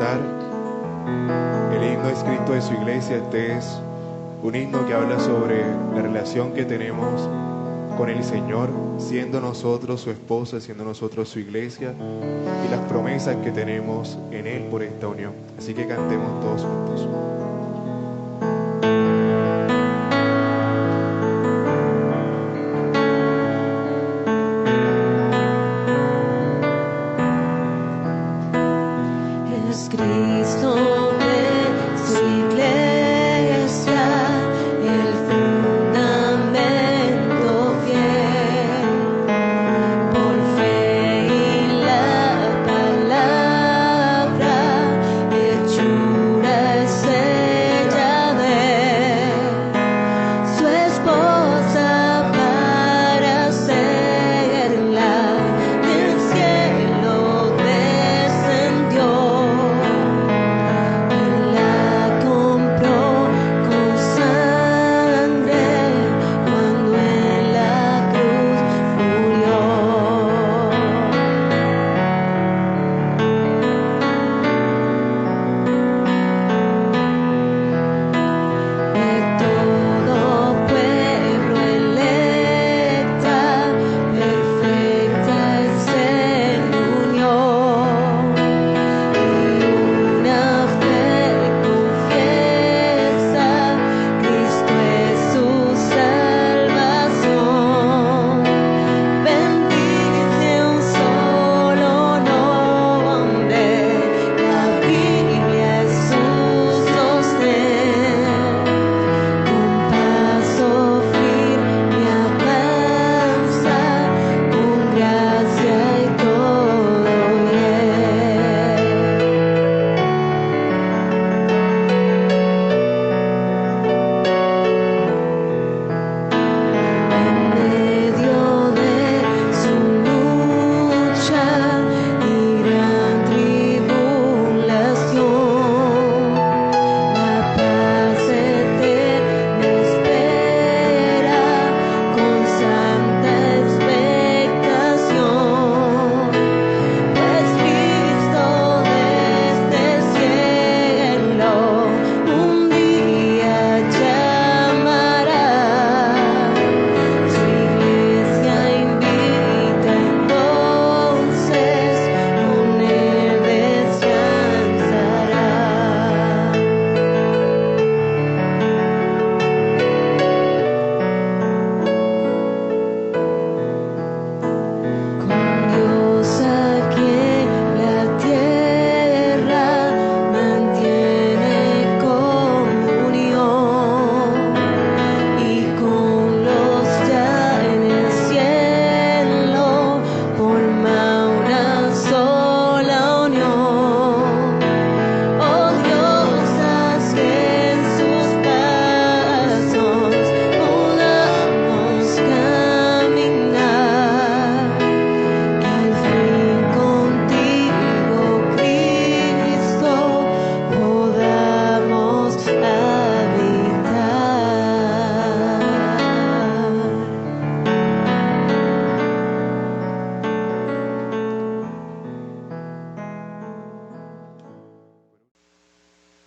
cantar el himno escrito de su iglesia. Este es un himno que habla sobre la relación que tenemos con el Señor, siendo nosotros su esposa, siendo nosotros su iglesia, y las promesas que tenemos en Él por esta unión. Así que cantemos todos juntos.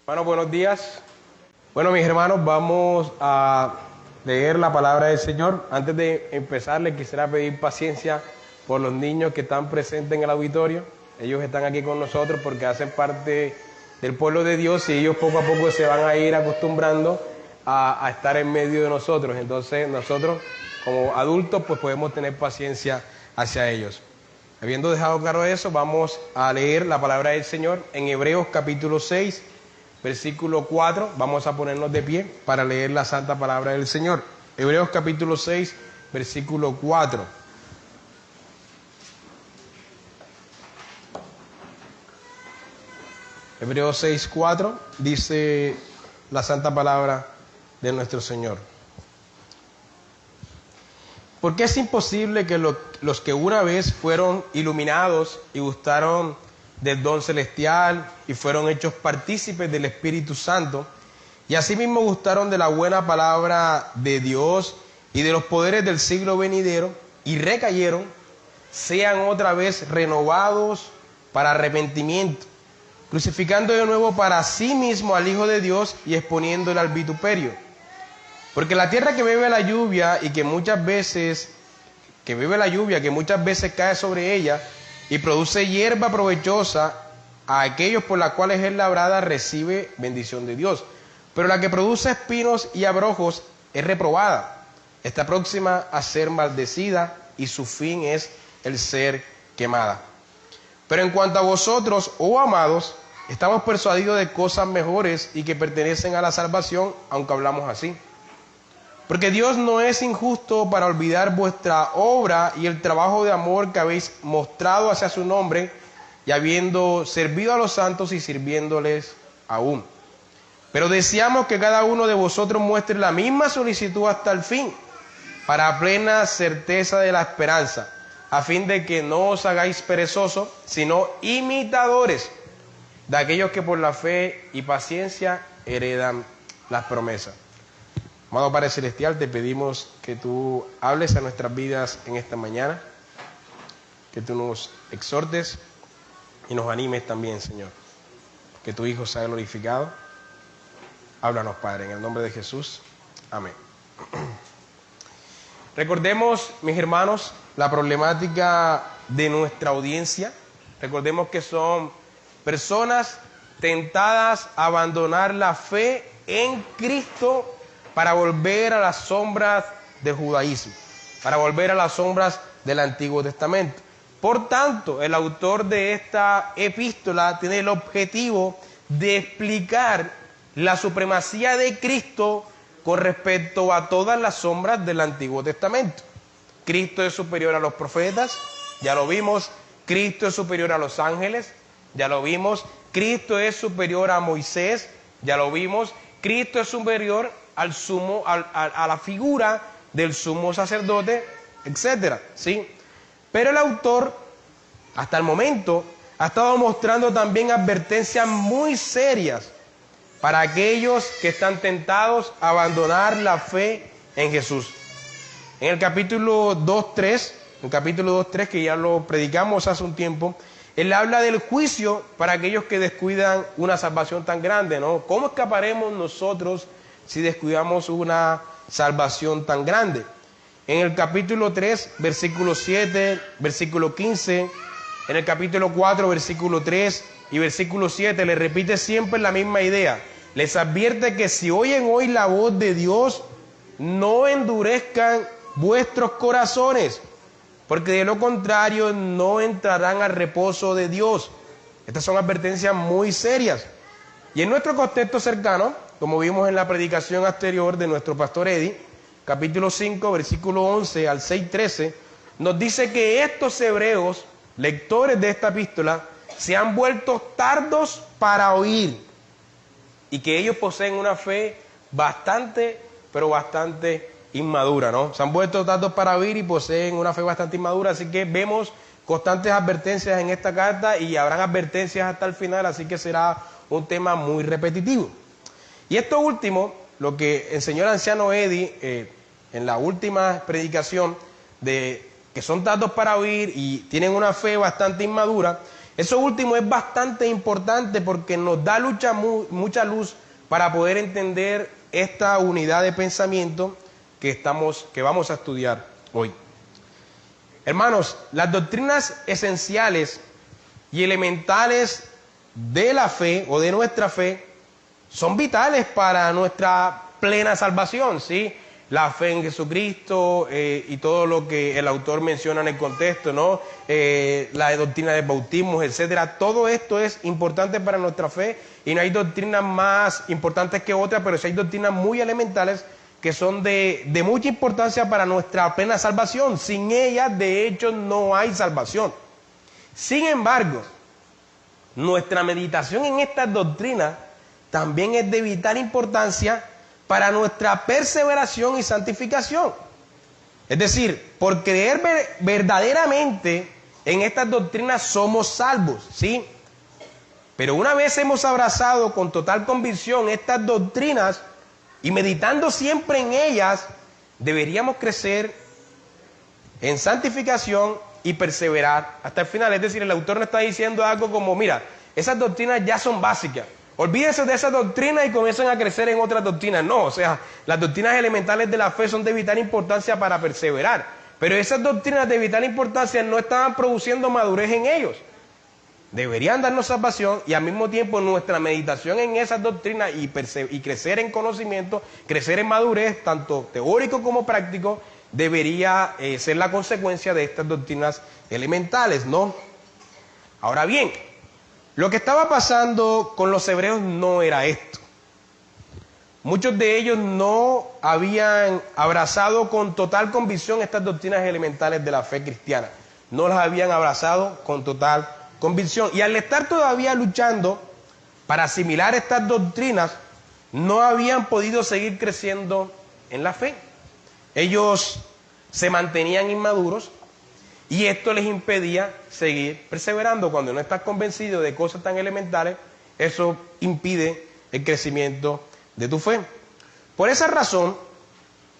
Hermanos, buenos días. Bueno, mis hermanos, vamos a leer la palabra del Señor. Antes de empezar, les quisiera pedir paciencia por los niños que están presentes en el auditorio. Ellos están aquí con nosotros porque hacen parte del pueblo de Dios y ellos poco a poco se van a ir acostumbrando a estar en medio de nosotros. Entonces, nosotros como adultos pues podemos tener paciencia hacia ellos. Habiendo dejado claro eso, vamos a leer la palabra del Señor en Hebreos capítulo 6, versículo 4, vamos a ponernos de pie para leer la santa palabra del Señor. Hebreos capítulo 6, versículo 4. Hebreos 6, 4 dice la santa palabra de nuestro Señor. Porque es imposible que los que una vez fueron iluminados y gustaron del don celestial y fueron hechos partícipes del Espíritu Santo, y asimismo gustaron de la buena palabra de Dios y de los poderes del siglo venidero, y recayeron, sean otra vez renovados para arrepentimiento, crucificando de nuevo para sí mismo al Hijo de Dios y exponiéndole al vituperio. Porque la tierra que bebe la lluvia que muchas veces cae sobre ella y produce hierba provechosa, a aquellos por las cuales es labrada recibe bendición de Dios. Pero la que produce espinos y abrojos es reprobada, está próxima a ser maldecida y su fin es el ser quemada. Pero en cuanto a vosotros, oh amados, estamos persuadidos de cosas mejores y que pertenecen a la salvación, aunque hablamos así. Porque Dios no es injusto para olvidar vuestra obra y el trabajo de amor que habéis mostrado hacia su nombre, y habiendo servido a los santos y sirviéndoles aún. Pero deseamos que cada uno de vosotros muestre la misma solicitud hasta el fin, para plena certeza de la esperanza, a fin de que no os hagáis perezosos, sino imitadores de aquellos que por la fe y paciencia heredan las promesas. Amado Padre Celestial, te pedimos que tú hables a nuestras vidas en esta mañana, que tú nos exhortes y nos animes también, Señor. Que tu Hijo sea glorificado. Háblanos, Padre, en el nombre de Jesús. Amén. Recordemos, mis hermanos, la problemática de nuestra audiencia. Recordemos que son personas tentadas a abandonar la fe en Cristo para volver a las sombras del judaísmo, para volver a las sombras del Antiguo Testamento. Por tanto, el autor de esta epístola tiene el objetivo de explicar la supremacía de Cristo con respecto a todas las sombras del Antiguo Testamento. Cristo es superior a los profetas, ya lo vimos. Cristo es superior a los ángeles, ya lo vimos. Cristo es superior a Moisés, ya lo vimos. Cristo es superior al a la figura del sumo sacerdote, etcétera, ¿sí? Pero el autor, hasta el momento, ha estado mostrando también advertencias muy serias para aquellos que están tentados a abandonar la fe en Jesús. En el capítulo 2.3, que ya lo predicamos hace un tiempo, él habla del juicio para aquellos que descuidan una salvación tan grande, ¿no? ¿Cómo escaparemos nosotros si descuidamos una salvación tan grande? En el capítulo 3, versículo 7, versículo 15, en el capítulo 4, versículo 3 y versículo 7, le repite siempre la misma idea. Les advierte que si oyen hoy la voz de Dios, no endurezcan vuestros corazones, porque de lo contrario no entrarán al reposo de Dios. Estas son advertencias muy serias. Y en nuestro contexto cercano, como vimos en la predicación anterior de nuestro pastor Eddie, capítulo 5, versículo 11 al 6:13, nos dice que estos hebreos, lectores de esta epístola, se han vuelto tardos para oír y que ellos poseen una fe bastante, pero bastante inmadura, ¿no? Se han vuelto tardos para oír y poseen una fe bastante inmadura, así que vemos constantes advertencias en esta carta y habrán advertencias hasta el final, así que será un tema muy repetitivo. Y esto último, lo que enseñó el anciano Eddie en la última predicación, de que son tardos para oír y tienen una fe bastante inmadura, eso último es bastante importante porque nos da mucha luz para poder entender esta unidad de pensamiento que vamos a estudiar hoy. Hermanos, las doctrinas esenciales y elementales de la fe o de nuestra fe son vitales para nuestra plena salvación, ¿sí? La fe en Jesucristo y todo lo que el autor menciona en el contexto, ¿no? La doctrina de bautismos, etcétera. Todo esto es importante para nuestra fe y no hay doctrinas más importantes que otras, pero sí hay doctrinas muy elementales que son de mucha importancia para nuestra plena salvación. Sin ellas, de hecho, no hay salvación. Sin embargo, nuestra meditación en estas doctrinas también es de vital importancia para nuestra perseveración y santificación. Es decir, por creer verdaderamente en estas doctrinas somos salvos, ¿sí? Pero una vez hemos abrazado con total convicción estas doctrinas y meditando siempre en ellas, deberíamos crecer en santificación y perseverar hasta el final. Es decir, el autor no está diciendo algo como, mira, esas doctrinas ya son básicas. Olvídense de esas doctrinas y comienzan a crecer en otras doctrinas. No, o sea, las doctrinas elementales de la fe son de vital importancia para perseverar. Pero esas doctrinas de vital importancia no estaban produciendo madurez en ellos. Deberían darnos salvación y al mismo tiempo nuestra meditación en esas doctrinas y crecer en conocimiento, crecer en madurez, tanto teórico como práctico, debería ser la consecuencia de estas doctrinas elementales, ¿no? Ahora bien, lo que estaba pasando con los hebreos no era esto. Muchos de ellos no habían abrazado con total convicción estas doctrinas elementales de la fe cristiana. No las habían abrazado con total convicción. Y al estar todavía luchando para asimilar estas doctrinas, no habían podido seguir creciendo en la fe. Ellos se mantenían inmaduros y esto les impedía seguir perseverando. Cuando no estás convencido de cosas tan elementales, eso impide el crecimiento de tu fe. Por esa razón,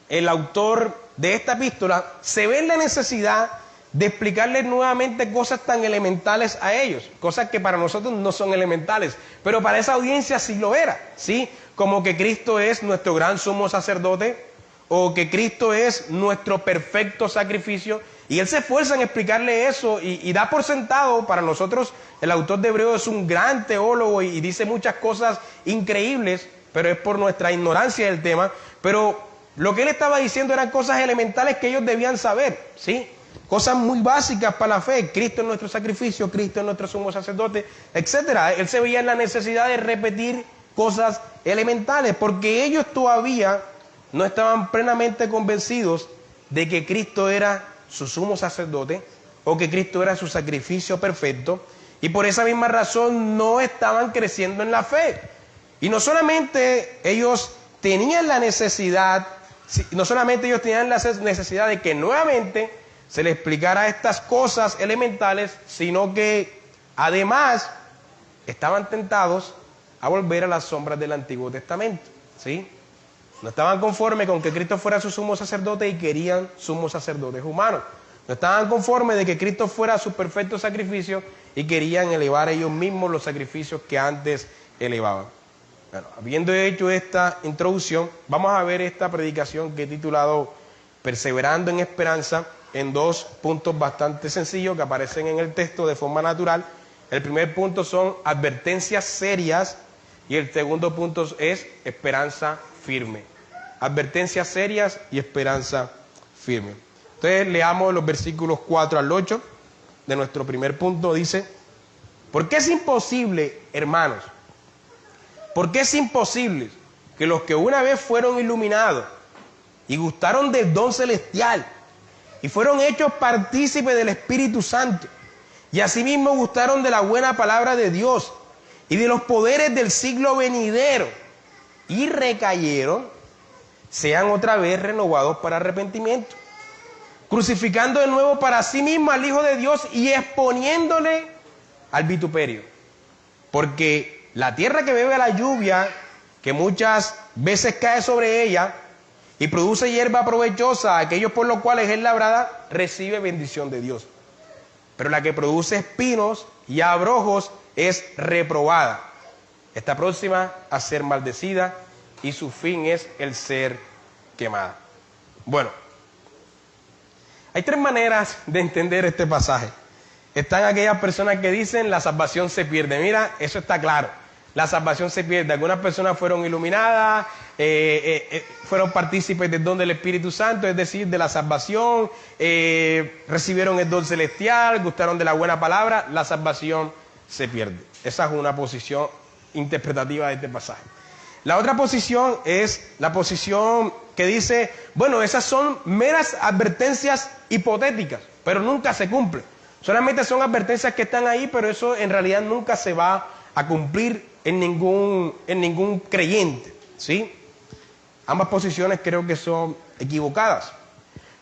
el autor de esta epístola se ve en la necesidad de explicarles nuevamente cosas tan elementales a ellos, cosas que para nosotros no son elementales, pero para esa audiencia sí lo era, ¿sí? Como que Cristo es nuestro gran sumo sacerdote, o que Cristo es nuestro perfecto sacrificio, y él se esfuerza en explicarle eso, y da por sentado, para nosotros, el autor de Hebreos es un gran teólogo, y dice muchas cosas increíbles, pero es por nuestra ignorancia del tema, pero lo que él estaba diciendo eran cosas elementales que ellos debían saber, ¿sí? Cosas muy básicas para la fe. Cristo es nuestro sacrificio, Cristo es nuestro sumo sacerdote, etc. Él se veía en la necesidad de repetir cosas elementales, porque ellos todavía no estaban plenamente convencidos de que Cristo era su sumo sacerdote, o que Cristo era su sacrificio perfecto, y por esa misma razón no estaban creciendo en la fe. Y no solamente ellos tenían la necesidad, de que nuevamente se les explicara estas cosas elementales, sino que además estaban tentados a volver a las sombras del Antiguo Testamento, ¿sí? No estaban conformes con que Cristo fuera su sumo sacerdote y querían sumos sacerdotes humanos. No estaban conformes de que Cristo fuera su perfecto sacrificio y querían elevar ellos mismos los sacrificios que antes elevaban. Bueno, habiendo hecho esta introducción, vamos a ver esta predicación que he titulado Perseverando en Esperanza, en dos puntos bastante sencillos que aparecen en el texto de forma natural. El primer punto son advertencias serias y el segundo punto es esperanza firme. Advertencias serias y esperanza firme. Entonces leamos los versículos 4 al 8 de nuestro primer punto. Dice: porque es imposible, hermanos, porque es imposible que los que una vez fueron iluminados y gustaron del don celestial y fueron hechos partícipes del Espíritu Santo, y asimismo gustaron de la buena palabra de Dios y de los poderes del siglo venidero, y recayeron, sean otra vez renovados para arrepentimiento, crucificando de nuevo para sí mismo al Hijo de Dios y exponiéndole al vituperio. Porque la tierra que bebe la lluvia, que muchas veces cae sobre ella, y produce hierba provechosa a aquellos por los cuales es labrada, recibe bendición de Dios. Pero la que produce espinos y abrojos es reprobada. Está próxima a ser maldecida y su fin es el ser quemada. Bueno, hay tres maneras de entender este pasaje. Están aquellas personas que dicen la salvación se pierde. Mira, eso está claro. La salvación se pierde. Algunas personas fueron iluminadas, fueron partícipes del don del Espíritu Santo, es decir, de la salvación, recibieron el don celestial, gustaron de la buena palabra, la salvación se pierde. Esa es una posición interpretativa de este pasaje. La otra posición es la posición que dice, bueno, esas son meras advertencias hipotéticas, pero nunca se cumplen. Solamente son advertencias que están ahí, pero eso en realidad nunca se va a cumplir en ningún creyente, ¿sí? Ambas posiciones creo que son equivocadas.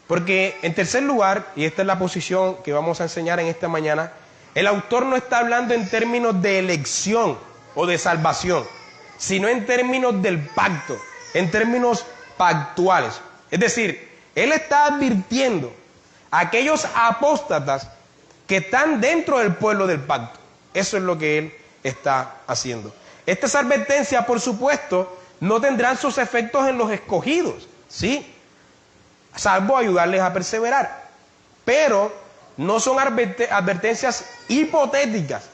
Porque en tercer lugar, y esta es la posición que vamos a enseñar en esta mañana, el autor no está hablando en términos de elección o de salvación, sino en términos del pacto, en términos pactuales. Es decir, él está advirtiendo a aquellos apóstatas que están dentro del pueblo del pacto. Eso es lo que él está haciendo. Estas advertencias, por supuesto, no tendrán sus efectos en los escogidos, ¿sí? Salvo ayudarles a perseverar. Pero no son advertencias hipotéticas,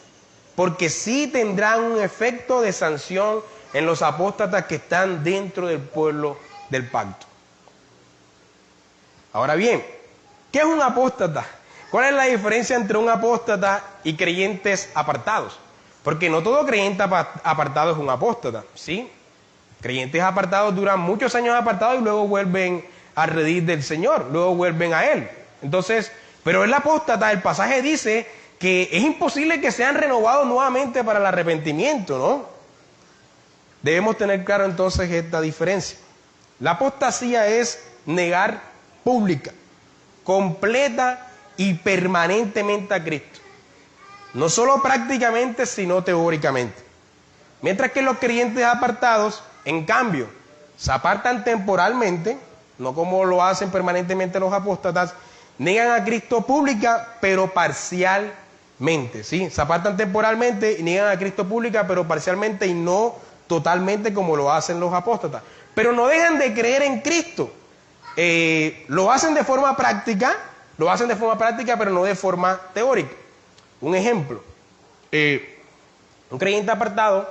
porque sí tendrán un efecto de sanción en los apóstatas que están dentro del pueblo del pacto. Ahora bien, ¿qué es un apóstata? ¿Cuál es la diferencia entre un apóstata y creyentes apartados? Porque no todo creyente apartado es un apóstata, ¿sí? Creyentes apartados duran muchos años apartados y luego vuelven al redil del Señor, luego vuelven a Él. Entonces, pero el apóstata, el pasaje dice que es imposible que sean renovados nuevamente para el arrepentimiento, ¿no? Debemos tener claro entonces esta diferencia. La apostasía es negar pública, completa y permanentemente a Cristo. No solo prácticamente, sino teóricamente. Mientras que los creyentes apartados, en cambio, se apartan temporalmente, no como lo hacen permanentemente los apóstatas, negan a Cristo pública, pero parcialmente, ¿sí? Se apartan temporalmente y niegan a Cristo pública, pero parcialmente y no totalmente como lo hacen los apóstatas. Pero no dejan de creer en Cristo. Lo hacen de forma práctica, pero no de forma teórica. Un ejemplo, un creyente apartado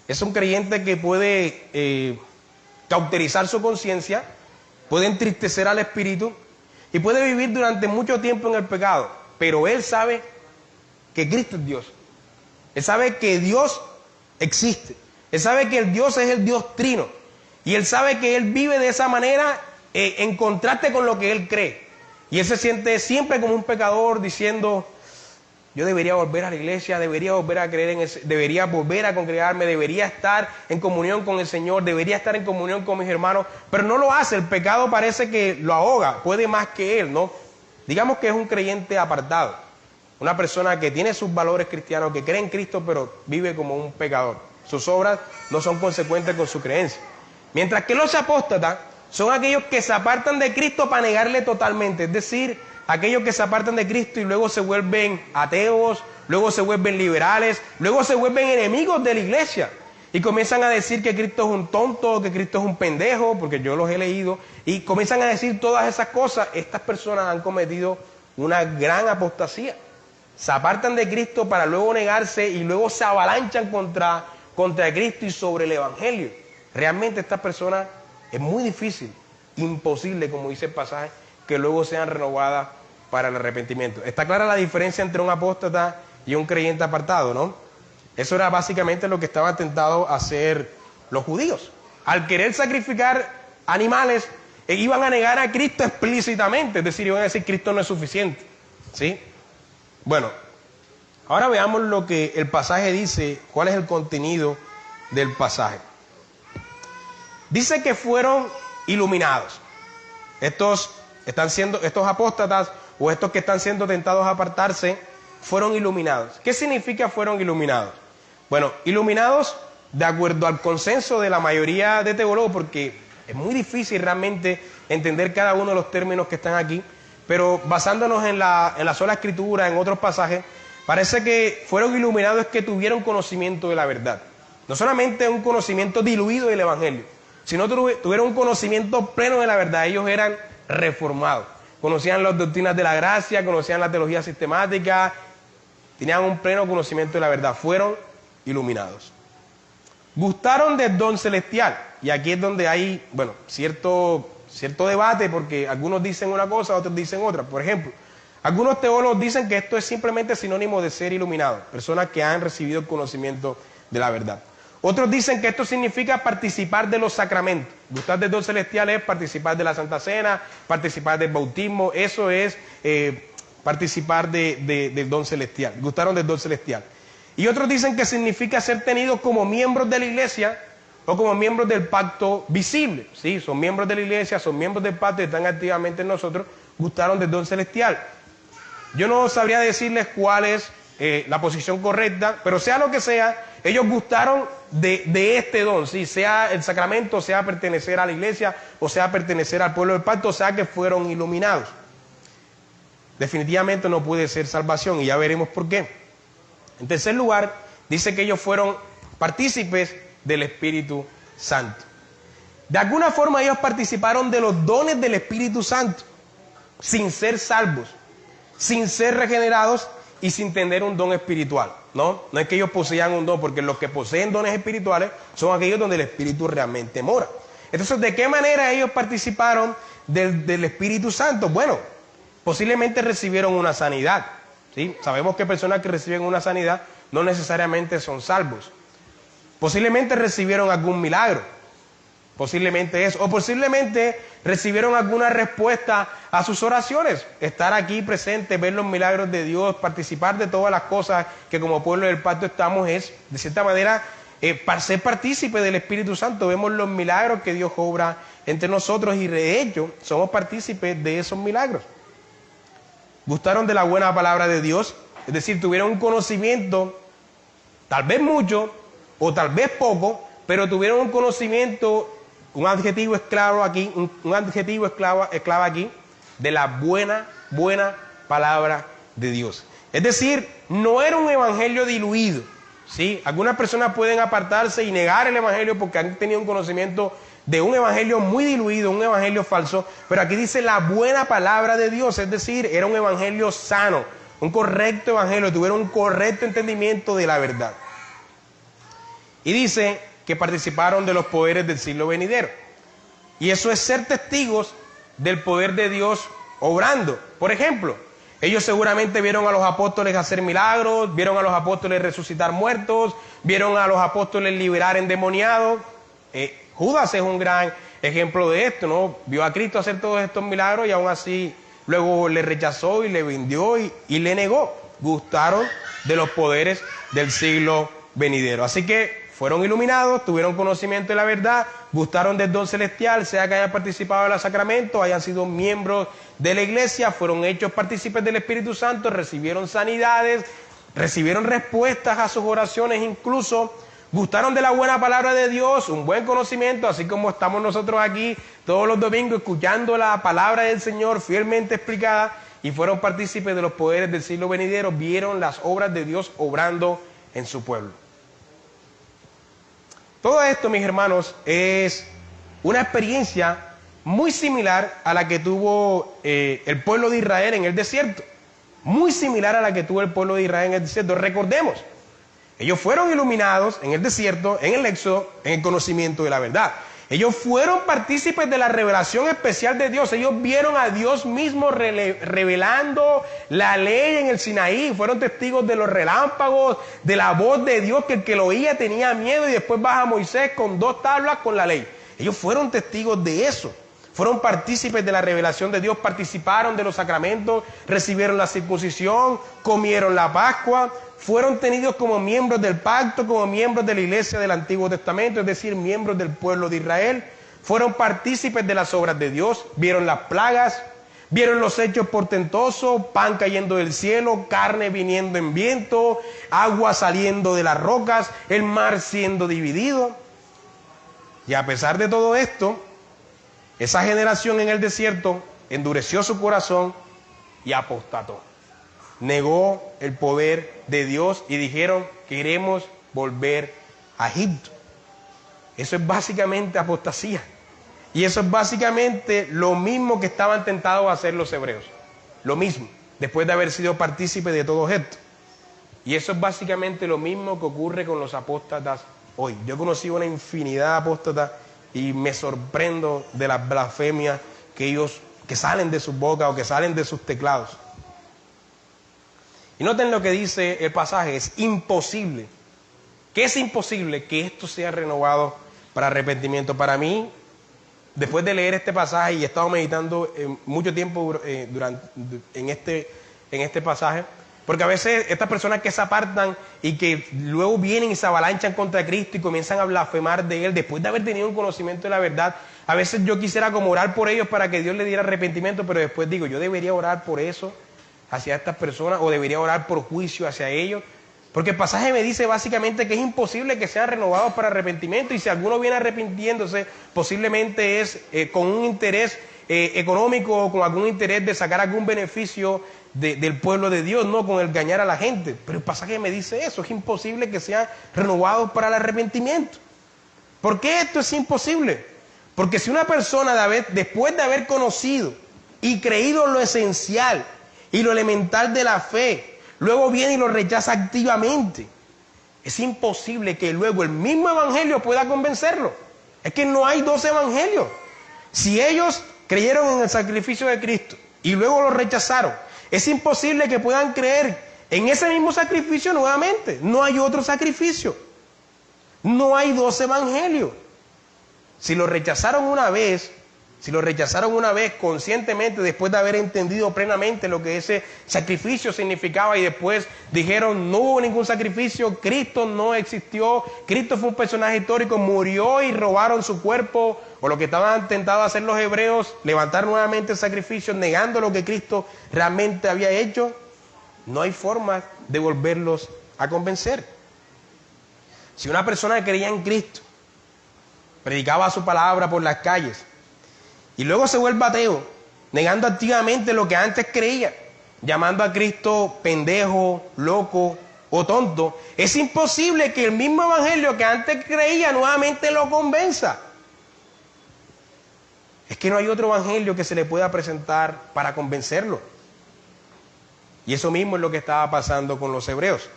es un creyente que puede cauterizar su conciencia, puede entristecer al espíritu y puede vivir durante mucho tiempo en el pecado, pero él sabe que Cristo es Dios. Él sabe que Dios existe. Él sabe que el Dios es el Dios trino. Y él sabe que él vive de esa manera en contraste con lo que él cree. Y él se siente siempre como un pecador diciendo: yo debería volver a la iglesia, debería volver a creer debería volver a congregarme, debería estar en comunión con el Señor, debería estar en comunión con mis hermanos, pero no lo hace. El pecado parece que lo ahoga, puede más que él, ¿no? Digamos que es un creyente apartado, una persona que tiene sus valores cristianos, que cree en Cristo, pero vive como un pecador. Sus obras no son consecuentes con su creencia. Mientras que los apóstatas son aquellos que se apartan de Cristo para negarle totalmente, es decir, aquellos que se apartan de Cristo y luego se vuelven ateos, luego se vuelven liberales, luego se vuelven enemigos de la iglesia y comienzan a decir que Cristo es un tonto, que Cristo es un pendejo, porque yo los he leído, y comienzan a decir todas esas cosas. Estas personas han cometido una gran apostasía. Se apartan de Cristo para luego negarse y luego se avalanchan contra Cristo y sobre el Evangelio. Realmente estas personas es muy difícil, imposible, como dice el pasaje, que luego sean renovadas para el arrepentimiento. Está clara la diferencia entre un apóstata y un creyente apartado, ¿no? Eso era básicamente lo que estaban tentados a hacer los judíos. Al querer sacrificar animales, iban a negar a Cristo explícitamente, es decir, iban a decir que Cristo no es suficiente, ¿sí? Bueno, ahora veamos lo que el pasaje dice, cuál es el contenido del pasaje. Dice que fueron iluminados. Estos apóstatas o estos que están siendo tentados a apartarse fueron iluminados. ¿Qué significa fueron iluminados? Bueno, iluminados de acuerdo al consenso de la mayoría de teólogos, porque es muy difícil realmente entender cada uno de los términos que están aquí, pero basándonos en la sola escritura, en otros pasajes, parece que fueron iluminados es que tuvieron conocimiento de la verdad. No solamente un conocimiento diluido del Evangelio, sino tuvieron un conocimiento pleno de la verdad. Ellos eran reformados, conocían las doctrinas de la gracia, conocían la teología sistemática, tenían un pleno conocimiento de la verdad, fueron iluminados. Gustaron del don celestial, y aquí es donde hay, cierto debate, porque algunos dicen una cosa, otros dicen otra. Por ejemplo, algunos teólogos dicen que esto es simplemente sinónimo de ser iluminado, personas que han recibido el conocimiento de la verdad. Otros dicen que esto significa participar de los sacramentos. Gustar del don celestial es participar de la Santa Cena, participar del bautismo, eso es participar del don celestial. Gustaron del don celestial. Y otros dicen que significa ser tenidos como miembros de la iglesia o como miembros del pacto visible. Sí, son miembros de la iglesia, son miembros del pacto y están activamente en nosotros. Gustaron del don celestial. Yo no sabría decirles cuál es la posición correcta, pero sea lo que sea, ellos gustaron de este don, ¿sí? Sea el sacramento, sea pertenecer a la iglesia, o sea pertenecer al pueblo del pacto, o sea que fueron iluminados. Definitivamente no puede ser salvación, y ya veremos por qué. En tercer lugar, dice que ellos fueron partícipes del Espíritu Santo. De alguna forma ellos participaron de los dones del Espíritu Santo, sin ser salvos, sin ser regenerados y sin tener un don espiritual. No es que ellos poseían un don, porque los que poseen dones espirituales son aquellos donde el Espíritu realmente mora. Entonces, ¿de qué manera ellos participaron del Espíritu Santo? Bueno, posiblemente recibieron una sanidad, ¿sí? Sabemos que personas que reciben una sanidad no necesariamente son salvos. Posiblemente recibieron algún milagro, posiblemente eso, o posiblemente recibieron alguna respuesta a sus oraciones. Estar aquí presente, ver los milagros de Dios, participar de todas las cosas que como pueblo del pacto estamos, es de cierta manera para ser partícipe del Espíritu Santo. Vemos los milagros que Dios obra entre nosotros y de hecho somos partícipes de esos milagros. Gustaron de la buena palabra de Dios, es decir, tuvieron un conocimiento, tal vez mucho o tal vez poco, pero tuvieron un conocimiento, un adjetivo esclavo aquí, un adjetivo esclava aquí, de la buena palabra de Dios. Es decir, no era un evangelio diluido, ¿sí? Algunas personas pueden apartarse y negar el evangelio porque han tenido un conocimiento de un evangelio muy diluido, un evangelio falso, pero aquí dice la buena palabra de Dios, es decir, era un evangelio sano, un correcto evangelio, tuvieron un correcto entendimiento de la verdad. Y dice que participaron de los poderes del siglo venidero. Y eso es ser testigos del poder de Dios obrando. Por ejemplo, ellos seguramente vieron a los apóstoles hacer milagros, vieron a los apóstoles resucitar muertos, vieron a los apóstoles liberar endemoniados. Judas es un gran ejemplo de esto, ¿no? Vio a Cristo hacer todos estos milagros y aún así luego le rechazó y le vendió y le negó. Gustaron de los poderes del siglo venidero. Así que fueron iluminados, tuvieron conocimiento de la verdad, gustaron del don celestial, sea que hayan participado en los sacramentos, hayan sido miembros de la iglesia, fueron hechos partícipes del Espíritu Santo, recibieron sanidades, recibieron respuestas a sus oraciones, incluso gustaron de la buena palabra de Dios, un buen conocimiento, así como estamos nosotros aquí todos los domingos escuchando la palabra del Señor fielmente explicada, y fueron partícipes de los poderes del siglo venidero, vieron las obras de Dios obrando en su pueblo. Todo esto, mis hermanos, es una experiencia muy similar a la que tuvo el pueblo de Israel en el desierto. Muy similar a la que tuvo el pueblo de Israel en el desierto. Recordemos, ellos fueron iluminados en el desierto, en el Éxodo, en el conocimiento de la verdad. Ellos fueron partícipes de la revelación especial de Dios. Ellos vieron a Dios mismo revelando la ley en el Sinaí. Fueron testigos de los relámpagos, de la voz de Dios, que el que lo oía tenía miedo, y después baja Moisés con 2 tablas con la ley. Ellos fueron testigos de eso. Fueron partícipes de la revelación de Dios, participaron de los sacramentos, recibieron la circuncisión, comieron la Pascua, fueron tenidos como miembros del pacto, como miembros de la iglesia del Antiguo Testamento, es decir, miembros del pueblo de Israel. Fueron partícipes de las obras de Dios, vieron las plagas, vieron los hechos portentosos, pan cayendo del cielo, carne viniendo en viento, agua saliendo de las rocas, el mar siendo dividido. Y a pesar de todo esto, esa generación en el desierto endureció su corazón y apostató. Negó el poder de Dios y dijeron: queremos volver a Egipto. Eso es básicamente apostasía. Y eso es básicamente lo mismo que estaban tentados a hacer los hebreos. Lo mismo, después de haber sido partícipes de todo esto. Y eso es básicamente lo mismo que ocurre con los apóstatas hoy. Yo he conocido una infinidad de apóstatas y me sorprendo de las blasfemias que salen de sus bocas o que salen de sus teclados. Y noten lo que dice el pasaje: es imposible. ¿Qué es imposible? Que esto sea renovado para arrepentimiento. Para mí, después de leer este pasaje, y he estado meditando mucho tiempo en este pasaje, porque a veces estas personas que se apartan y que luego vienen y se avalanchan contra Cristo y comienzan a blasfemar de Él después de haber tenido un conocimiento de la verdad, a veces yo quisiera como orar por ellos para que Dios les diera arrepentimiento, pero después digo, yo debería orar por eso hacia estas personas, o debería orar por juicio hacia ellos, porque el pasaje me dice básicamente que es imposible que sean renovados para arrepentimiento, y si alguno viene arrepintiéndose, posiblemente es con un interés económico, o con algún interés de sacar algún beneficio del pueblo de Dios, no con el engañar a la gente. Pero el pasaje me dice eso, es imposible que sean renovados para el arrepentimiento. ¿Por qué esto es imposible? Porque si una persona después de haber conocido y creído lo esencial y lo elemental de la fe, luego viene y lo rechaza activamente, es imposible que luego el mismo evangelio pueda convencerlo. Es que no hay dos evangelios. Si ellos creyeron en el sacrificio de Cristo y luego lo rechazaron, es imposible que puedan creer en ese mismo sacrificio nuevamente. No hay otro sacrificio. No hay dos evangelios. Si lo rechazaron una vez conscientemente, después de haber entendido plenamente lo que ese sacrificio significaba, y después dijeron no hubo ningún sacrificio, Cristo no existió, Cristo fue un personaje histórico, murió y robaron su cuerpo, o lo que estaban tentados a hacer los hebreos, levantar nuevamente el sacrificio, negando lo que Cristo realmente había hecho, no hay forma de volverlos a convencer. Si una persona creía en Cristo, predicaba su palabra por las calles, y luego se vuelve ateo, negando activamente lo que antes creía, llamando a Cristo pendejo, loco o tonto, es imposible que el mismo evangelio que antes creía nuevamente lo convenza. Es que no hay otro evangelio que se le pueda presentar para convencerlo. Y eso mismo es lo que estaba pasando con los hebreos.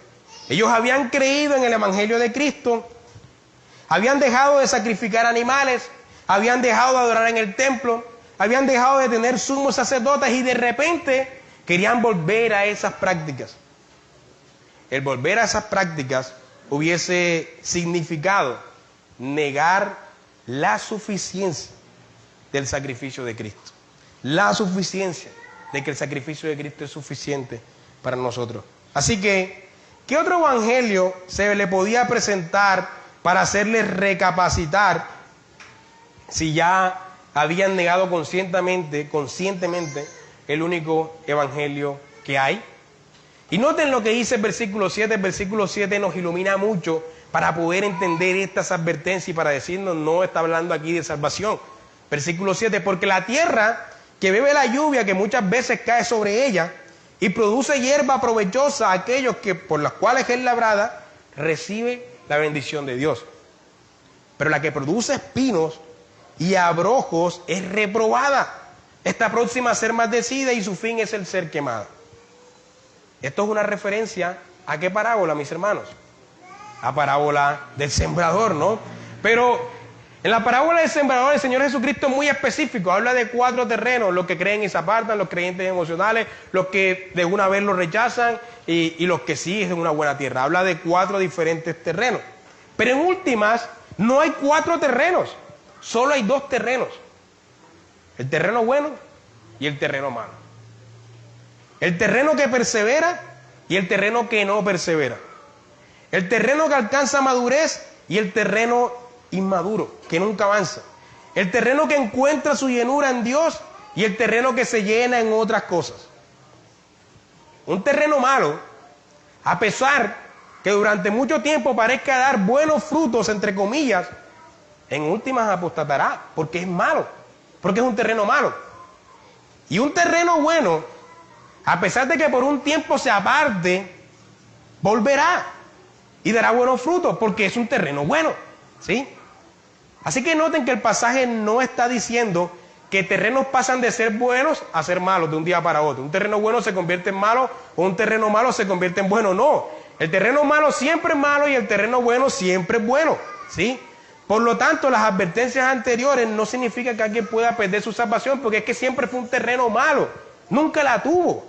Ellos habían creído en el evangelio de Cristo, habían dejado de sacrificar animales, habían dejado de adorar en el templo, habían dejado de tener sumos sacerdotes y de repente querían volver a esas prácticas. El volver a esas prácticas hubiese significado negar la suficiencia del sacrificio de Cristo. La suficiencia de que el sacrificio de Cristo es suficiente para nosotros. Así que, ¿qué otro evangelio se le podía presentar para hacerles recapacitar si ya habían negado conscientemente el único evangelio que hay? Y noten lo que dice el versículo 7. El versículo 7 nos ilumina mucho para poder entender estas advertencias y para decirnos, no está hablando aquí de salvación. Versículo 7, porque la tierra que bebe la lluvia que muchas veces cae sobre ella y produce hierba provechosa a aquellos que por las cuales es labrada, recibe la bendición de Dios. Pero la que produce espinos y abrojos es reprobada. Está próxima a ser maldecida y su fin es el ser quemada. Esto es una referencia ¿a qué parábola, mis hermanos? La parábola del sembrador, ¿no? Pero en la parábola del sembrador el Señor Jesucristo es muy específico. Habla de 4 terrenos: los que creen y se apartan, los creyentes emocionales, los que de una vez lo rechazan y los que sí es en una buena tierra. Habla de 4 diferentes terrenos. Pero en últimas no hay 4 terrenos. Solo hay 2 terrenos: el terreno bueno y el terreno malo. El terreno que persevera y el terreno que no persevera. El terreno que alcanza madurez y el terreno inmaduro, que nunca avanza. El terreno que encuentra su llenura en Dios y el terreno que se llena en otras cosas. Un terreno malo, a pesar que durante mucho tiempo parezca dar buenos frutos, entre comillas, en últimas apostatará, porque es malo, porque es un terreno malo. Y un terreno bueno, a pesar de que por un tiempo se aparte, volverá y dará buenos frutos, porque es un terreno bueno, ¿sí? Así que noten que el pasaje no está diciendo que terrenos pasan de ser buenos a ser malos de un día para otro. Un terreno bueno se convierte en malo o un terreno malo se convierte en bueno. No, el terreno malo siempre es malo y el terreno bueno siempre es bueno, ¿sí? Por lo tanto, las advertencias anteriores no significan que alguien pueda perder su salvación, porque es que siempre fue un terreno malo, nunca la tuvo.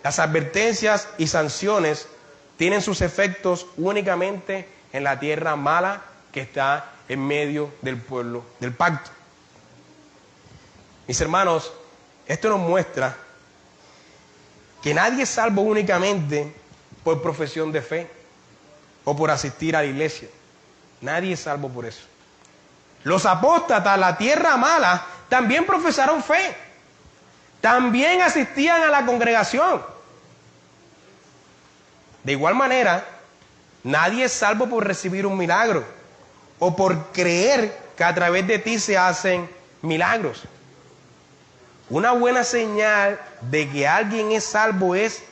Las advertencias y sanciones tienen sus efectos únicamente en la tierra mala que está en medio del pueblo del pacto. Mis hermanos, esto nos muestra que nadie es salvo únicamente por profesión de fe o por asistir a la iglesia. Nadie es salvo por eso. Los apóstatas, la tierra mala, también profesaron fe. También asistían a la congregación. De igual manera, nadie es salvo por recibir un milagro o por creer que a través de ti se hacen milagros. Una buena señal de que alguien es salvo es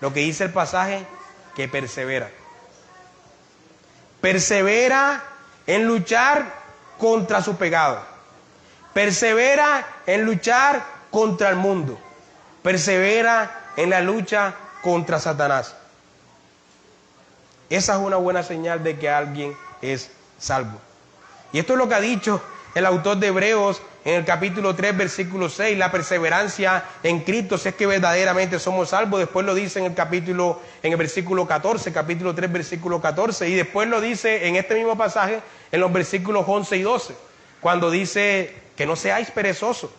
lo que dice el pasaje, que persevera. Persevera en luchar contra su pecado. Persevera en luchar contra el mundo. Persevera en la lucha contra Satanás. Esa es una buena señal de que alguien es salvo. Y esto es lo que ha dicho el autor de Hebreos en el capítulo 3, versículo 6, la perseverancia en Cristo, si es que verdaderamente somos salvos. Después lo dice en el versículo 14, capítulo 3, versículo 14, y después lo dice en este mismo pasaje, en los versículos 11 y 12, cuando dice que no seáis perezosos,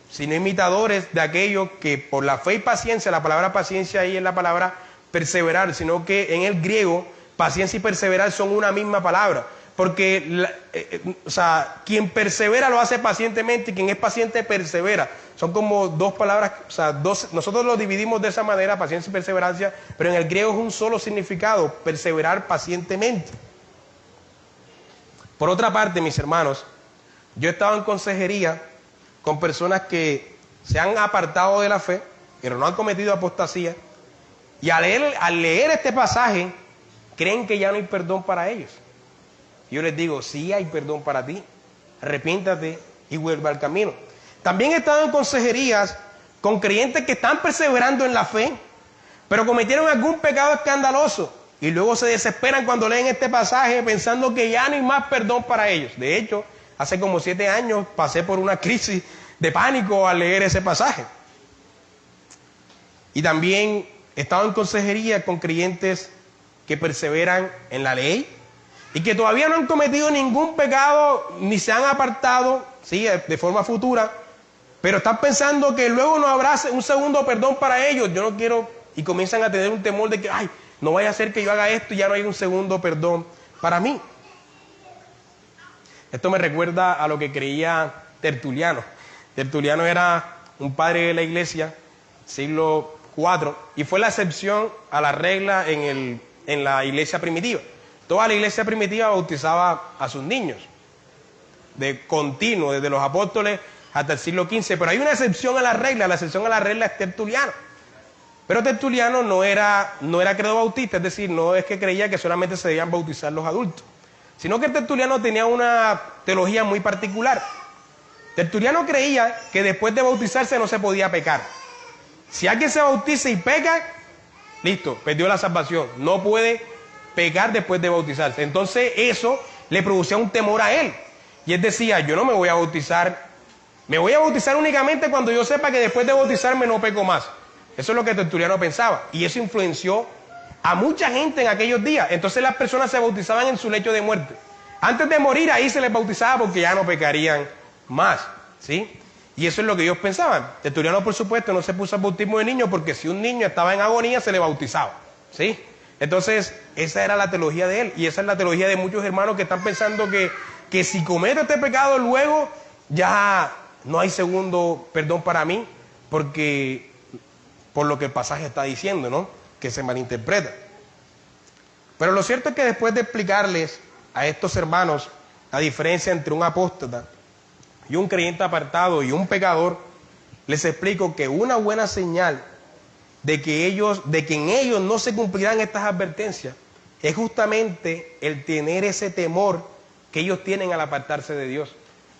sino imitadores de aquellos que por la fe y paciencia, la palabra paciencia ahí es la palabra perseverar, sino que en el griego, paciencia y perseverar son una misma palabra. Porque quien persevera lo hace pacientemente y quien es paciente persevera. Son como dos palabras, nosotros lo dividimos de esa manera, paciencia y perseverancia, pero en el griego es un solo significado, perseverar pacientemente. Por otra parte, mis hermanos, yo he estado en consejería con personas que se han apartado de la fe, pero no han cometido apostasía, y al leer este pasaje, creen que ya no hay perdón para ellos. Yo les digo, sí hay perdón para ti, arrepiéntate y vuelva al camino. También he estado en consejerías con creyentes que están perseverando en la fe, pero cometieron algún pecado escandaloso y luego se desesperan cuando leen este pasaje pensando que ya no hay más perdón para ellos. De hecho, hace como 7 años pasé por una crisis de pánico al leer ese pasaje. Y también he estado en consejería con creyentes que perseveran en la ley, y que todavía no han cometido ningún pecado, ni se han apartado, sí, de forma futura, pero están pensando que luego no habrá un segundo perdón para ellos. Yo no quiero, y comienzan a tener un temor de que, ay, no vaya a ser que yo haga esto y ya no hay un segundo perdón para mí. Esto me recuerda a lo que creía Tertuliano. Tertuliano era un padre de la iglesia, siglo IV, y fue la excepción a la regla en la iglesia primitiva. Toda la iglesia primitiva bautizaba a sus niños, de continuo, desde los apóstoles hasta el siglo XV. Pero hay una excepción a la regla es Tertuliano. Pero Tertuliano no era credo bautista, es decir, no es que creía que solamente se debían bautizar los adultos, sino que Tertuliano tenía una teología muy particular. Tertuliano creía que después de bautizarse no se podía pecar. Si alguien se bautiza y peca, listo, perdió la salvación, no puede pecar después de bautizarse. Entonces eso le producía un temor a él. Y él decía, yo no me voy a bautizar, me voy a bautizar únicamente cuando yo sepa que después de bautizarme no peco más. Eso es lo que Tertuliano pensaba. Y eso influenció a mucha gente en aquellos días. Entonces las personas se bautizaban en su lecho de muerte. Antes de morir ahí se les bautizaba porque ya no pecarían más, ¿sí? Y eso es lo que ellos pensaban. Tertuliano, por supuesto, no se puso al bautismo de niño porque si un niño estaba en agonía se le bautizaba, ¿sí? Entonces, esa era la teología de él, y esa es la teología de muchos hermanos que están pensando que si cometo este pecado luego, ya no hay segundo perdón para mí, porque por lo que el pasaje está diciendo, ¿no? Que se malinterpreta. Pero lo cierto es que después de explicarles a estos hermanos la diferencia entre un apóstata y un creyente apartado y un pecador, les explico que una buena señal de que en ellos no se cumplirán estas advertencias es justamente el tener ese temor que ellos tienen al apartarse de Dios.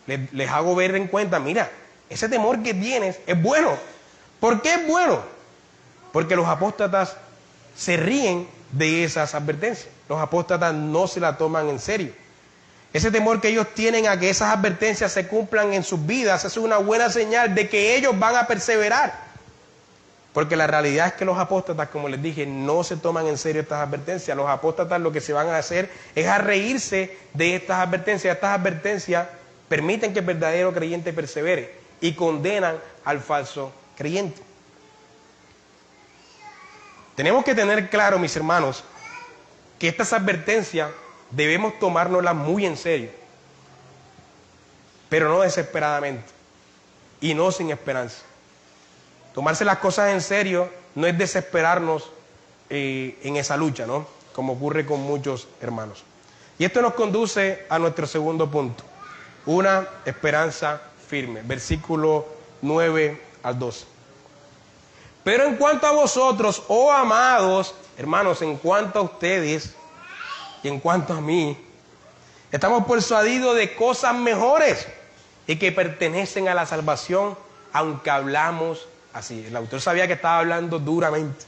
Les hago ver en cuenta, mira, ese temor que tienes es bueno. ¿Por qué es bueno? Porque los apóstatas se ríen de esas advertencias. Los apóstatas no se la toman en serio. Ese temor que ellos tienen a que esas advertencias se cumplan en sus vidas es una buena señal de que ellos van a perseverar. Porque la realidad es que los apóstatas, como les dije, no se toman en serio estas advertencias. Los apóstatas lo que se van a hacer es a reírse de estas advertencias. Estas advertencias permiten que el verdadero creyente persevere y condenan al falso creyente. Tenemos que tener claro, mis hermanos, que estas advertencias debemos tomárnoslas muy en serio, pero no desesperadamente y no sin esperanza. Tomarse las cosas en serio no es desesperarnos en esa lucha, ¿no? Como ocurre con muchos hermanos. Y esto nos conduce a nuestro segundo punto, una esperanza firme. Versículo 9 al 12. Pero en cuanto a vosotros, oh amados, hermanos, en cuanto a ustedes y en cuanto a mí, estamos persuadidos de cosas mejores y que pertenecen a la salvación, aunque hablamos así. El autor sabía que estaba hablando duramente.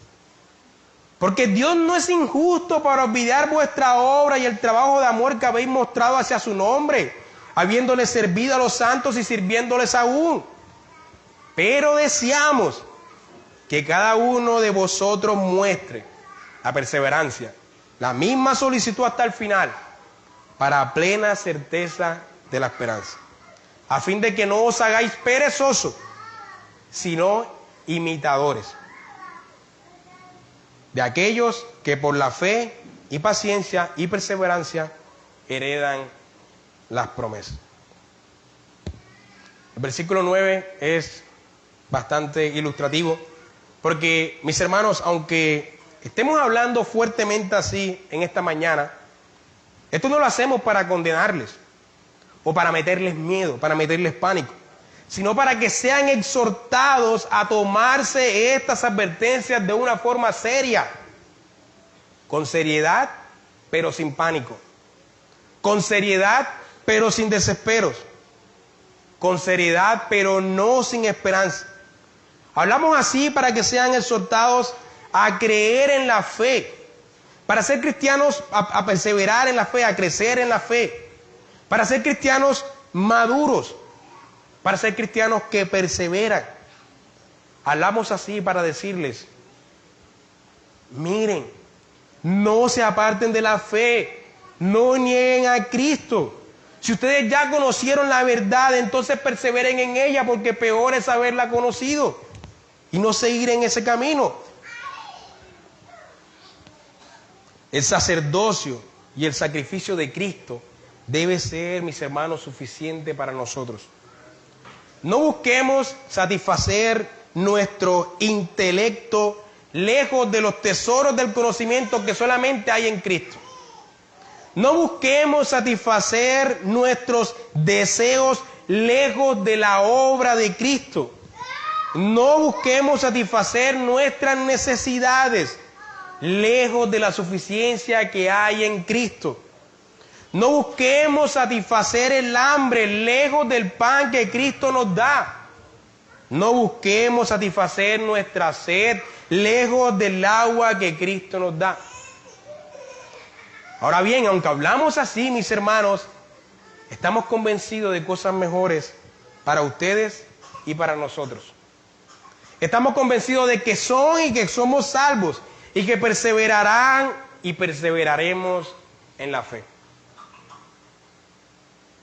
Porque Dios no es injusto para olvidar vuestra obra y el trabajo de amor que habéis mostrado hacia su nombre, habiéndoles servido a los santos y sirviéndoles aún. Pero deseamos que cada uno de vosotros muestre la perseverancia, la misma solicitud hasta el final, para plena certeza de la esperanza, a fin de que no os hagáis perezosos, sino imitadores de aquellos que por la fe y paciencia y perseverancia heredan las promesas. El versículo 9 es bastante ilustrativo porque, mis hermanos, aunque estemos hablando fuertemente así en esta mañana, esto no lo hacemos para condenarles o para meterles miedo, para meterles pánico, sino para que sean exhortados a tomarse estas advertencias de una forma seria, con seriedad, pero sin pánico, con seriedad, pero sin desesperos, con seriedad, pero no sin esperanza. Hablamos así para que sean exhortados a creer en la fe, para ser cristianos, a perseverar en la fe, a crecer en la fe, para ser cristianos maduros, para ser cristianos que perseveran. Hablamos así para decirles, miren, no se aparten de la fe, no nieguen a Cristo. Si ustedes ya conocieron la verdad, entonces perseveren en ella, porque peor es haberla conocido y no seguir en ese camino. El sacerdocio y el sacrificio de Cristo debe ser, mis hermanos, suficiente para nosotros. No busquemos satisfacer nuestro intelecto lejos de los tesoros del conocimiento que solamente hay en Cristo. No busquemos satisfacer nuestros deseos lejos de la obra de Cristo. No busquemos satisfacer nuestras necesidades lejos de la suficiencia que hay en Cristo. No busquemos satisfacer el hambre lejos del pan que Cristo nos da. No busquemos satisfacer nuestra sed lejos del agua que Cristo nos da. Ahora bien, aunque hablamos así, mis hermanos, estamos convencidos de cosas mejores para ustedes y para nosotros. Estamos convencidos de que son y que somos salvos y que perseverarán y perseveraremos en la fe.